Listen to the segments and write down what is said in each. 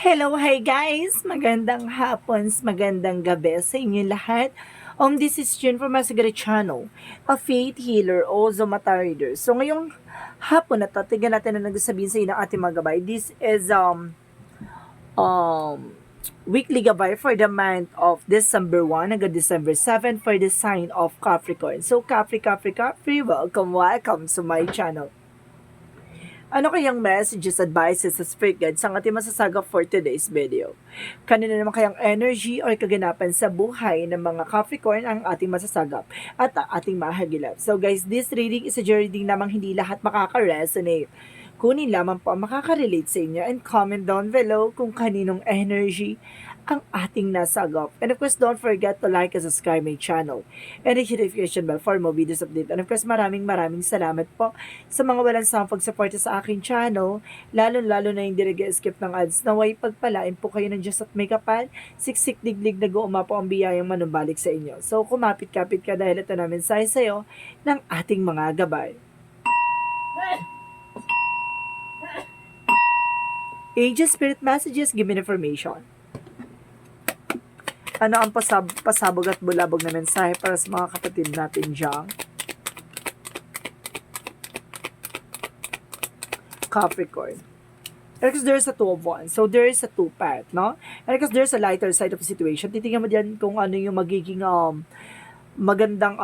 Hello, hi guys! Magandang hapon, magandang gabi sa inyo lahat. This is June from Masagari Channel, a faith healer, also mata reader. So ngayong hapon na to, tignan natin na nagsasabihin sa inyo ng ating mga gabay. This is um, weekly gabay for the month of December 1 hanggang December 7 for the sign of Capricorn. So Capri, welcome to my channel. Ano kayang messages, advices sa spirit guides ang ating masasagap for today's video? Kanina naman kayang energy or kaganapan sa buhay ng mga Capricorn ang ating masasagap at ating mahagilap. So guys, this reading is a reading namang hindi lahat makaka-resonate. Kunin lamang po ang makaka-relate sa inyo and comment down below kung kaninong energy ang ating nasagap. And of course, don't forget to like and subscribe my channel and hit the notification bell for more videos update. And of course, maraming salamat po sa mga walang sawang pagsuporta sa aking channel, lalo na yung direct-skip ng ads. Naway pagpalain po kayo ng Diyos at may kapal, siksik diglig nag-uuma po ang biyayang manumbalik sa inyo. So, kumapit-kapit ka dahil ito namin sa'yo ng ating mga gabay. Angel Spirit Messages, give me information. Ano ang pasabog at bulabog na mensahe para sa mga kapatid natin dyan? Capricorn. And because there's a two of wands, so there is a two-path, no? And because there's a lighter side of the situation, titingnan mo diyan kung ano yung magiging magandang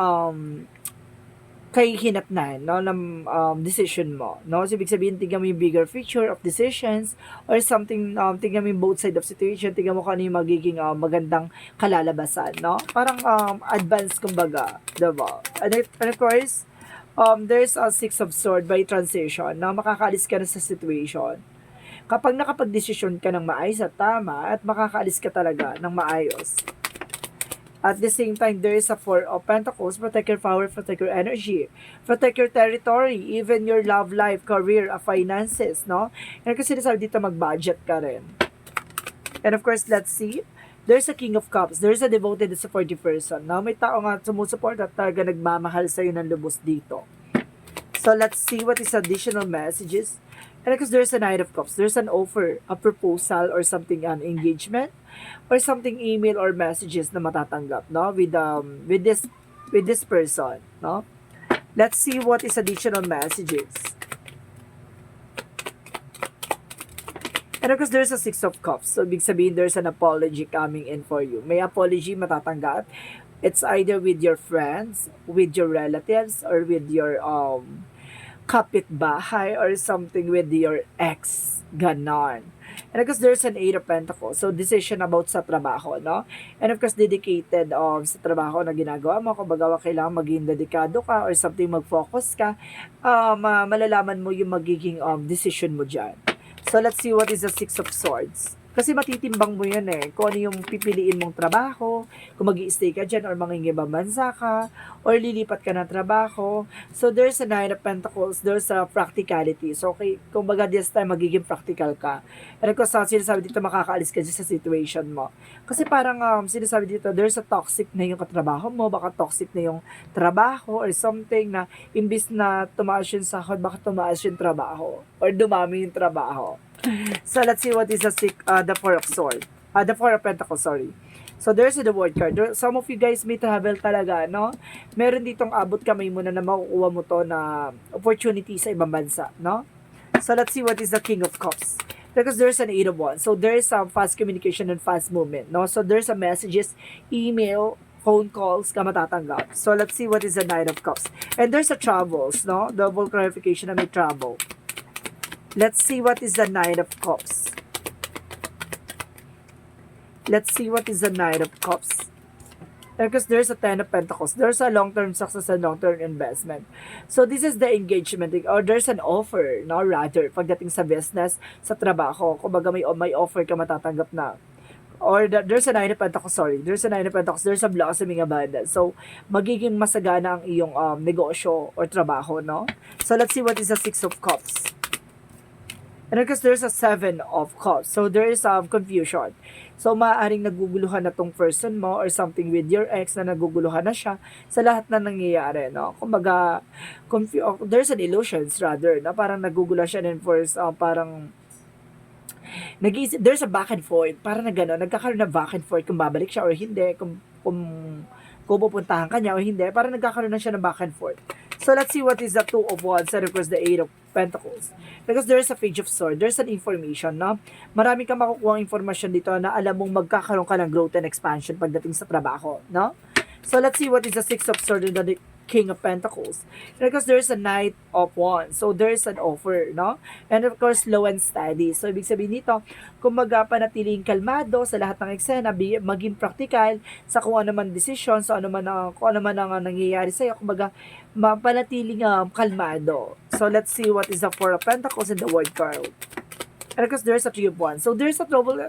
kahihinatnan, no, ng decision mo, no? So, ibig sabihin, tingnan mo yung bigger picture of decisions or something, tingnan mo yung both side of situation, tingnan mo kung ano yung magiging magandang kalalabasan, no? Parang advance, kumbaga, diba? And of course, there's a Six of Swords by transition na makakaalis ka na sa situation. Kapag nakapag-desisyon ka ng maayos at tama at makakaalis ka talaga ng maayos. At the same time, there is a Four of Pentacles. Protect your power, protect your energy, protect your territory, even your love life, career, finances, no? And kasi sinasabi dito, mag-budget ka rin. And of course, let's see. There's a King of Cups. There's a devoted and supportive person. Now, may tao nga sumusuport at talaga nagmamahal sa'yo ng lubos dito. So, let's see what is additional messages. And because there's a Knight of Cups, there's an offer, a proposal, or something, an engagement, or something email or messages na matatanggap, no? With this person, no? Let's see what is additional messages. And of course, there's a Six of Cups. So, big sabihin, there's an apology coming in for you. May apology matatanggap. It's either with your friends, with your relatives, or with your kapitbahay, or something with your ex. Ganon. And of course, there's an Eight of Pentacles. So, decision about sa trabaho, no? And of course, dedicated sa trabaho na ginagawa mo. Kung baga, kailangan maging dedikado ka or something, mag-focus ka. Malalaman mo yung magiging decision mo dyan. So, let's see what is the Six of Swords. Kasi matitimbang mo yan kung ano yung pipiliin mong trabaho, kung mag-i-stay ka dyan or mangingibang bansa ka, or lilipat ka ng trabaho. So, there's a Nine of Pentacles, there's a practicality. So, okay, kung baga this time, magiging practical ka. And of course, sinasabi dito, makakaalis ka dyan sa situation mo. Kasi parang sinasabi dito, there's a toxic na yung katrabaho mo, baka toxic na yung trabaho or something na imbis na tumaas yung sahod, baka tumaas yung trabaho or dumami yung trabaho. So, let's see what is the Four of Swords. The Four of Pentacles, sorry. So, there's the World card. Some of you guys may travel talaga, no? Meron ditong abot kamay mo na makukuha mo to na opportunity sa ibang bansa, no? So, let's see what is the King of Cups. Because there's an Eight of Wands. So, there's some fast communication and fast movement, no? So, there's a messages, email, phone calls ka matatanggap. So, let's see what is the Knight of Cups. And there's a travels, no? Double clarification na may travel. Let's see what is the Knight of Cups. Let's see what is the Knight of Cups. Because there's a Ten of Pentacles. There's a long-term success and long-term investment. So, this is the engagement. Or there's an offer, no? Rather, pagdating sa business, sa trabaho. Kung baga may offer ka matatanggap na. Or there's a Nine of Pentacles, sorry. There's a Nine of Pentacles. There's a blossoming abundance. So, magiging masagana ang iyong negosyo or trabaho, no? So, let's see what is the Six of Cups. And because there's a Seven of Cups. So, there is confusion. So, maaaring naguguluhan na tong person mo or something with your ex na naguguluhan na siya sa lahat na nangyayari, no? Kumbaga, there's an illusions rather, na parang naguguluhan siya and first, parang Nag-iisip, there's a back and forth, para na gano'n, nagkakaroon ng back and forth kung babalik siya or hindi, kung pupuntahan ka niya o hindi, para nagkakaroon na siya ng back and forth. So let's see what is the Two of Wands and of course the Eight of Pentacles. Because there's a Page of Swords, there's an information, no? Marami kang makukuha informasyon dito na alam mong magkakaroon ka ng growth and expansion pagdating sa trabaho, no? So let's see what is the Six of Swords and the King of Pentacles. Because there's a Knight of Wands. So there's an offer, no? And of course, slow and steady. So ibig sabihin nito, kung panatiling kalmado sa lahat ng eksena, maging practical sa kung ano man desisyon, sa kung ano man ang nangyayari sa'yo, kumbaga, mapanatiling kalmado. So let's see what is the Four of Pentacles and the World card. And of course, there's a Three of Wands. So there's a trouble.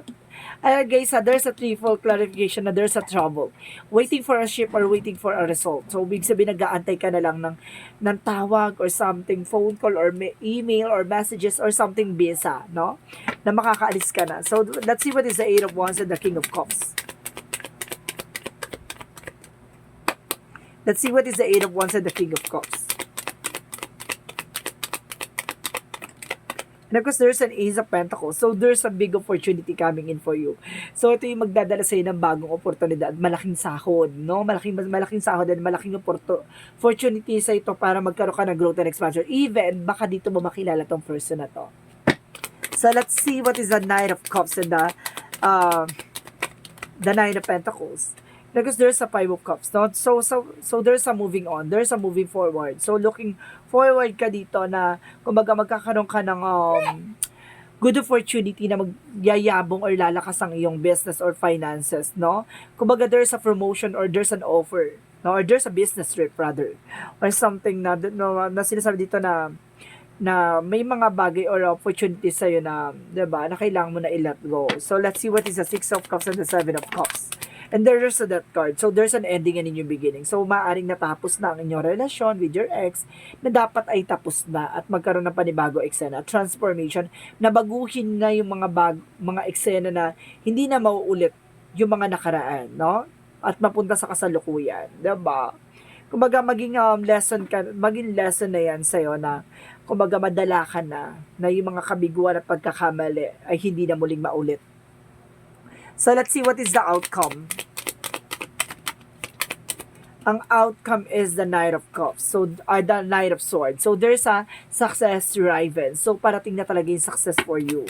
Guys, there's a threefold clarification na there's a trouble. Waiting for a ship or waiting for a result. So, big sabihin, nag-aantay ka na lang ng tawag or something, phone call or email or messages or something bisa, no? Na makakaalis ka na. So, let's see what is the Eight of Wands and the King of Cups. Let's see what is the Eight of Wands and the King of Cups. And of course, there's an Ace of Pentacles. So, there's a big opportunity coming in for you. So, ito yung magdadala sa'yo ng bagong oportunidad. Malaking sahod, no? Malaking sahod and malaking opportunity sa ito para magkaroon ka ng growth and expansion. Even, baka dito mo makilala tong person na to. So, let's see what is the Knight of Cups and the Nine of Pentacles. Because there's a Five of Cups, no? So there's a moving on, there's a moving forward. So looking forward ka dito na kumbaga magkakaroon ka ng good opportunity na magyayabong or lalakas ang iyong business or finances, no? Kumbaga there's a promotion or there's an offer, no? Or there's a business trip rather, or something na sinasabi dito na may mga bagay or opportunities sa'yo na, diba, na kailangan mo na i-let go. So let's see what is the Six of Cups and the Seven of Cups. And there's a Death card. So, there's an ending and a new beginning. So, maaaring natapos na ang inyong relasyon with your ex na dapat ay tapos na at magkaroon ng panibago eksena. Transformation na baguhin na yung mga eksena na hindi na mauulit yung mga nakaraan, no? At mapunta sa kasalukuyan. Diba? Kumbaga, maging lesson na yan sa'yo na kumbaga madala ka na yung mga kabiguan at pagkakamali ay hindi na muling maulit. So, let's see what is the outcome. Ang outcome is the Knight of Cups. So, the Knight of Swords. So, there's a success driven. So, parating na talaga yung success for you.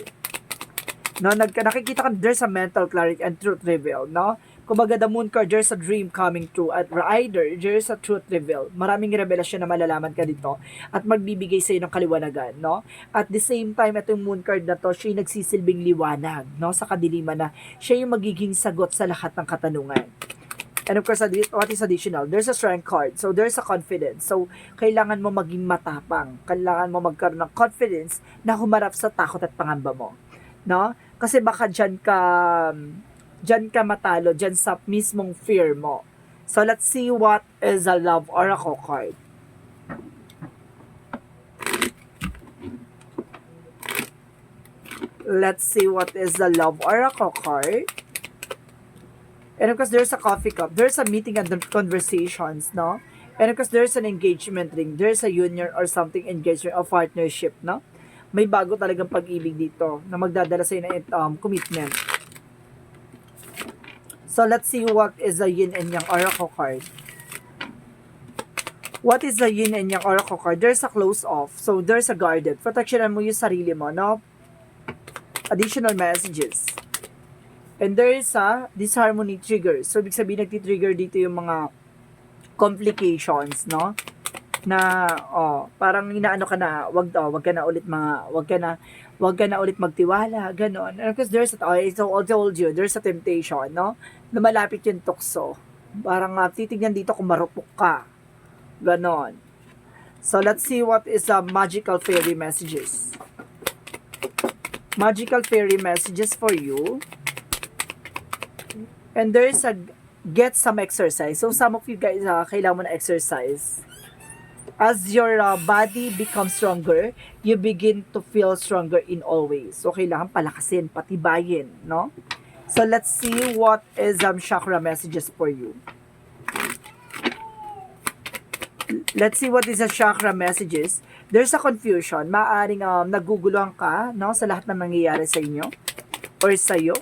No, nakikita ka, there's a mental clarity and truth reveal, no? Kumbaga, the Moon card, there's a dream coming true. At either, there's a truth reveal. Maraming revelasyon na malalaman ka dito at magbibigay sa'yo ng kaliwanagan, no? At the same time, itong Moon card na to, siya yung nagsisilbing liwanag, no? Sa kadiliman na siya yung magiging sagot sa lahat ng katanungan. And of course, what is additional? There's a Strength card. So, there's a confidence. So, kailangan mo maging matapang. Kailangan mo magkaroon ng confidence na humarap sa takot at pangamba mo, no? Kasi baka dyan ka matalo, dyan sa mismong fear mo. So, let's see what is a Love Oracle card. Let's see what is the Love Oracle card. And of course, there's a coffee cup. There's a meeting and conversations, no? And of course, there's an engagement ring. There's a union or something engagement or partnership, no? May bago talagang pag-ibig dito na magdadala sa'yo ng commitment. So, let's see what is the Yin and Yang Oracle card. What is the Yin and Yang Oracle card? There's a close off. So, there's a guarded. Protectionan mo yung sarili mo, no? Additional messages. And there is a disharmony trigger. So, ibig sabihin, nagtitrigger dito yung mga complications, no? Na, parang inaano ka na, wag ka na ulit magtiwala, ganon. And of course, I told you, there's a temptation, no? Na malapit yung tukso. Parang titignan dito kung marupok ka. Ganon. So, let's see what is magical fairy messages. Magical fairy messages for you. And there is get some exercise. So, some of you guys, kailangan mo na exercise. As your body becomes stronger, you begin to feel stronger in all ways. So, kailangan palakasin, patibayin, no? So, let's see what is chakra messages for you. Let's see what is the chakra messages. There's a confusion. Maaring naguguluhan ka, no, sa lahat ng nangyayari sa inyo. or sa'yo,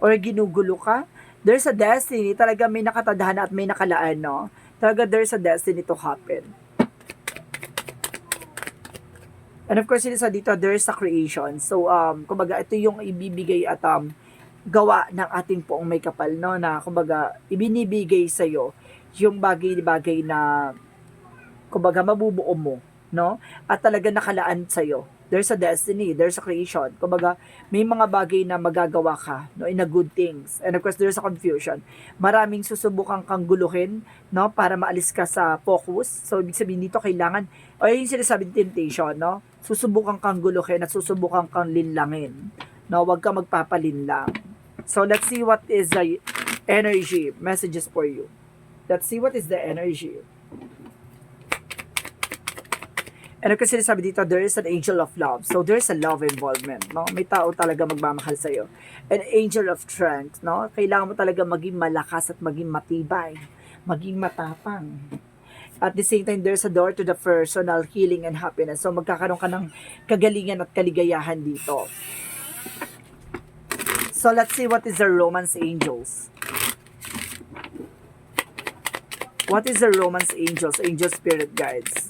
or ginugulo ka. There's a destiny. Talaga may nakatadhana at may nakalaan, no? Talaga there's a destiny to happen. And of course, sa dito, there's a creation. So, kumbaga, ito yung ibibigay at gawa ng ating poong may kapal, no? Na, kumbaga, ibinibigay sa'yo yung bagay-bagay na, kumbaga, mabubuo mo, no? At talaga nakalaan sa'yo. There's a destiny, there's a creation. Kumbaga, may mga bagay na magagawa ka, no? In a good things. And of course, there's a confusion. Maraming susubukan kang guluhin, no? Para maalis ka sa focus. So, ibig sabihin dito, kailangan, o yung sinasabing temptation, no? Susubukan kang guluhin at susubukan kang linlangin. No, wag ka magpapalinlang. So, let's see what is the energy messages for you. Let's see what is the energy. And kasi sabi dito, there is an angel of love. So, there's a love involvement. No? May tao talaga magmamahal sa'yo. An angel of strength. No? Kailangan mo talaga maging malakas at maging matibay. Maging matapang. At the same time, there's a door to the personal healing and happiness. So, magkakaroon ka ng kagalingan at kaligayahan dito. So, let's see what is the romance angels. What is the romance angels? Angel spirit guides.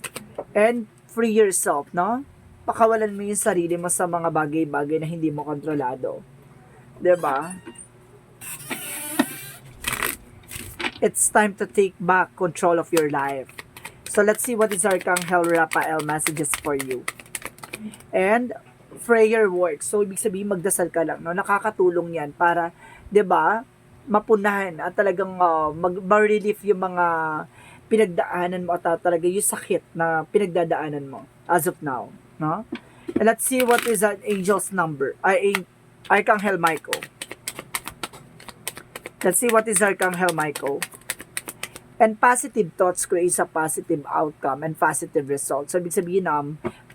And free yourself, no? Pakawalan mo yung sarili mo sa mga bagay-bagay na hindi mo kontrolado. 'Di ba? It's time to take back control of your life. So let's see what is Archangel Raphael messages for you. And prayer works. So ibig sabihin magdasal ka lang, no? Nakakatulong 'yan para 'di ba? Mapunahan at talagang mag-relief yung mga pinagdaanan mo at talaga yung sakit na pinagdadaanan mo as of now, no? And let's see what is an angel's number. Archangel Michael. Let's see what is Archangel Michael. And positive thoughts creates a positive outcome and positive results. So, ibig sabihin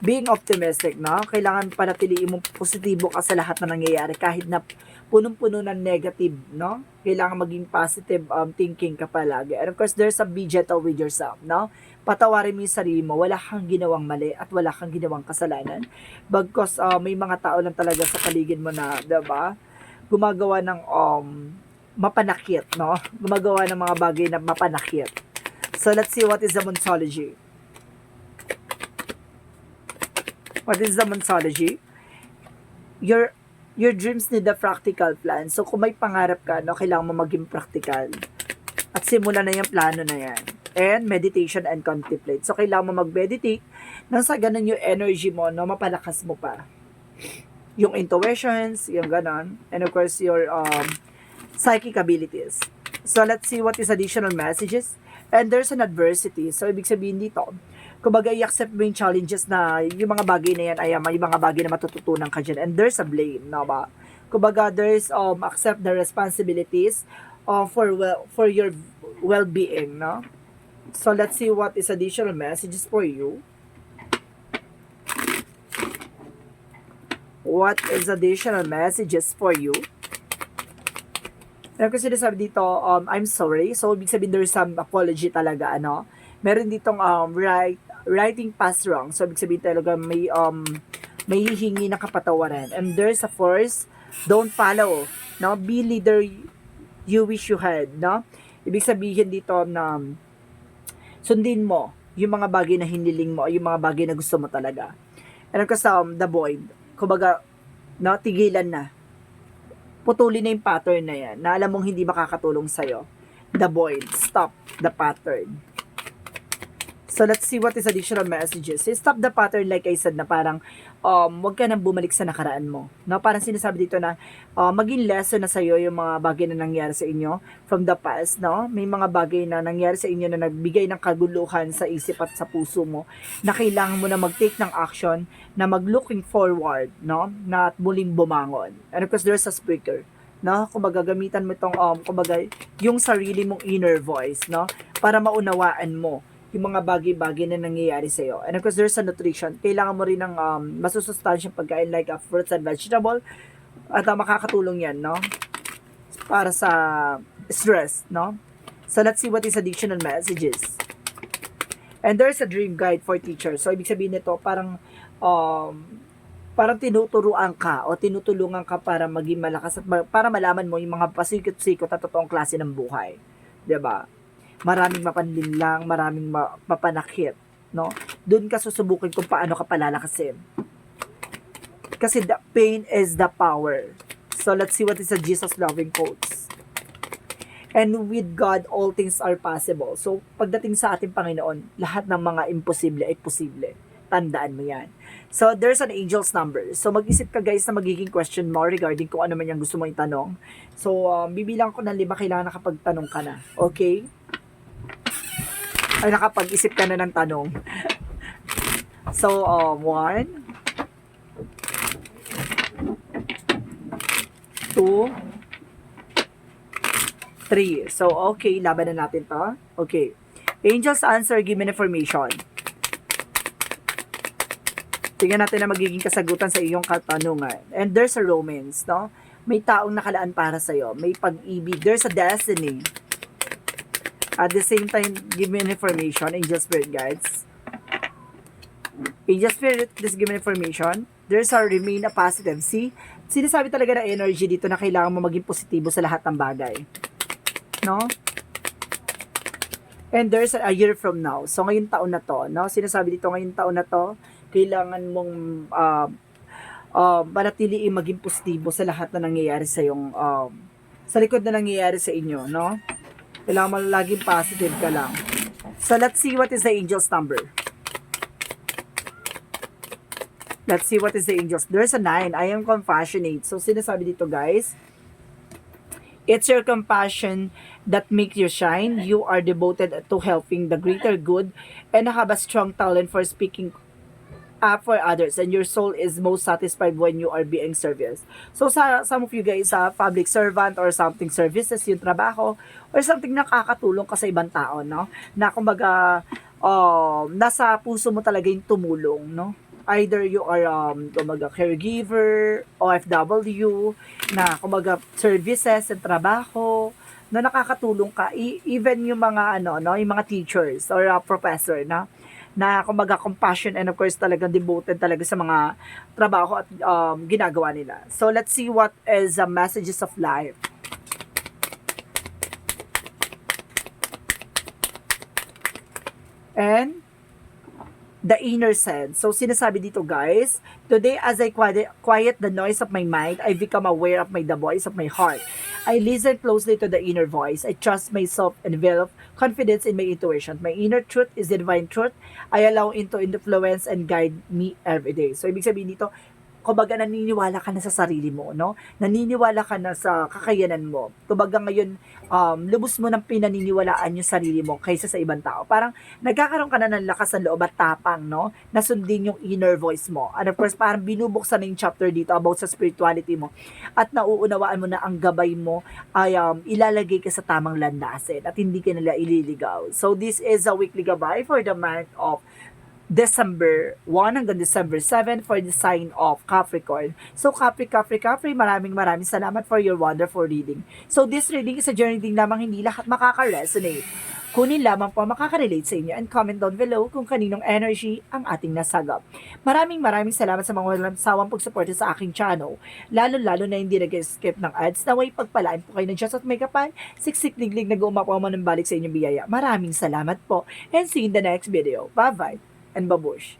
being optimistic, no? Kailangan panatiliin mo positibo ka sa lahat na nangyayari kahit na punong-puno ng negative, no? Kailangan maging positive thinking ka palagi. And of course, there's a be gentle with yourself, no? Patawarin mo yung sarili mo, wala kang ginawang mali at wala kang ginawang kasalanan. Bagkus may mga tao lang talaga sa paligid mo na, 'di ba? Gumagawa ng mapanakit, no? Gumagawa ng mga bagay na mapanakit. So, let's see what is the Monsology. What is the Monsology? Your dreams need a practical plan. So, kung may pangarap ka, no, kailangan mo maging practical. At simulan na yung plano na yan. And meditation and contemplate. So, kailangan mo mag-meditate nang sa ganun yung energy mo, no, mapalakas mo pa. Yung intuitions, yung ganon. And of course, your psychic abilities. So, let's see what is additional messages. And there's an adversity. So, ibig sabihin dito, kumbaga, i-accept mo yung challenges na yung mga bagay na yan ay may mga bagay na matututunan ka dyan. And there's a blame, no ba? Kumbaga, there's accept the responsibilities for your well-being, no? So, let's see what is additional messages for you. What is additional messages for you? Pero kasi sinasabi dito, I'm sorry. So, ibig sabihin there's some apology talaga, ano? Meron ditong writing past wrong. So, ibig sabihin talaga may hihingi na kapatawaran. And there's a force, don't follow. No? Be leader you wish you had. No? Ibig sabihin dito na sundin mo yung mga bagay na hiniling mo, yung mga bagay na gusto mo talaga. And of course, the void. Kumbaga, no, tigilan na. Putulin na yung pattern na yan, na alam mong hindi makakatulong sa'yo. The void. Stop the pattern. So, let's see what is additional messages. Stop the pattern like I said na parang wag ka nang bumalik sa nakaraan mo. No? Parang sinasabi dito na maging lesson na sa'yo yung mga bagay na nangyari sa inyo from the past. No? May mga bagay na nangyari sa inyo na nagbigay ng kaguluhan sa isip at sa puso mo na kailangan mo na mag-take ng action na mag-looking forward, no? Na at muling bumangon. And of course, there's a speaker. No? Kumbaga, gamitan mo itong, kumbaga, yung sarili mong inner voice, no? Para maunawaan mo yung mga bagay-bagay na nangyayari sa'yo. And of course, there's a nutrition. Kailangan mo rin ng masusustansyang pagkain like fruits and vegetable. At makakatulong yan, no? Para sa stress, no? So, let's see what is additional messages. And there's a dream guide for teachers. So, ibig sabihin nito, parang parang tinuturuan ka o tinutulungan ka para maging malakas at para malaman mo yung mga pasikot-sikot at totoong klase ng buhay. 'Di ba? Maraming mapanlinlang, maraming mapanakit, no? Doon ka susubukin kung paano ka palalakasin. Kasi the pain is the power. So let's see what is the Jesus loving quotes. And with God, all things are possible. So, pagdating sa ating Panginoon, lahat ng mga imposible ay posible. Tandaan mo yan. So, there's an angel's number. So, mag-isip ka guys na magiging question mo regarding kung ano man yung gusto mo itanong. So, bibilang ko ng 5, kailangan nakapagtanong ka na. Okay? Ay, nakapag-isip ka na ng tanong. So, 1, 2, 3. So, okay, laban na natin to. Okay. Angel's answer, given information. Tingnan natin na magiging kasagutan sa iyong katanungan. And there's a romance, no? May taong nakalaan para sa'yo. May pag-ibig. There's a destiny. At the same time, give me information. Angel Spirit Guides. Angel Spirit, please give me information. There's a remain a positive. See? Sinasabi talaga na energy dito na kailangan mo maging positibo sa lahat ng bagay. No? And there's a year from now. So, ngayong taon na to, no? Sinasabi dito, ngayong taon na to, kailangan mong manatiliin maging positibo sa lahat na nangyayari sa yung sa likod na nangyayari sa inyo, no? Kailangan mo laging positive ka lang. So, let's see what is the angel's number. Let's see what is the angels. There's a 9. I am compassionate. So, sinasabi dito, guys, it's your compassion that makes you shine. You are devoted to helping the greater good and have a strong talent for speaking up for others, and your soul is most satisfied when you are being service. So, sa some of you guys, public servant or something services, yung trabaho, or something nakakatulong ka sa ibang tao, no? Na kumbaga, nasa puso mo talaga yung tumulong, no? Either you are kumbaga caregiver, OFW, na kumbaga services and trabaho na nakakatulong ka, even yung mga yung mga teachers or professor na kumbaga compassion and of course talagang devoted talaga sa mga trabaho at ginagawa nila. So let's see what is the messages of life. And the inner sense. So, sinasabi dito, guys, today as I quiet the noise of my mind, I become aware of the voice of my heart. I listen closely to the inner voice. I trust myself and develop confidence in my intuition. My inner truth is the divine truth. I allow it to influence and guide me every day. So, ibig sabihin dito, kumbaga naniniwala ka na sa sarili mo, no? Naniniwala ka na sa kakayanan mo. Kumbaga ngayon, lubos mo ng pinaniniwalaan yung sarili mo kaysa sa ibang tao. Parang nagkakaroon ka na ng lakas ng loob at tapang, no? Na sundin yung inner voice mo. And of course, parang binubuksan na yung chapter dito about sa spirituality mo. At nauunawaan mo na ang gabay mo ay ilalagay ka sa tamang landasin at hindi ka nila ililigaw. So this is a weekly gabay for the month of December 1 hanggang December 7 for the sign of Capricorn. So, Capri, maraming salamat for your wonderful reading. So, this reading is a journey din lamang, hindi lahat makaka-resonate. Kunin lamang po makaka-relate sa inyo and comment down below kung kaninong energy ang ating nasagap. Maraming salamat sa mga walang sawang pagsuporta sa aking channel. Lalo na hindi nag-skip ng ads. Naway pagpalaan po kayo ng Diyos at may kapal. Siksik liglig nag-uumapaw man ng balik sa inyong biyaya. Maraming salamat po and see you in the next video. Bye-bye and babush.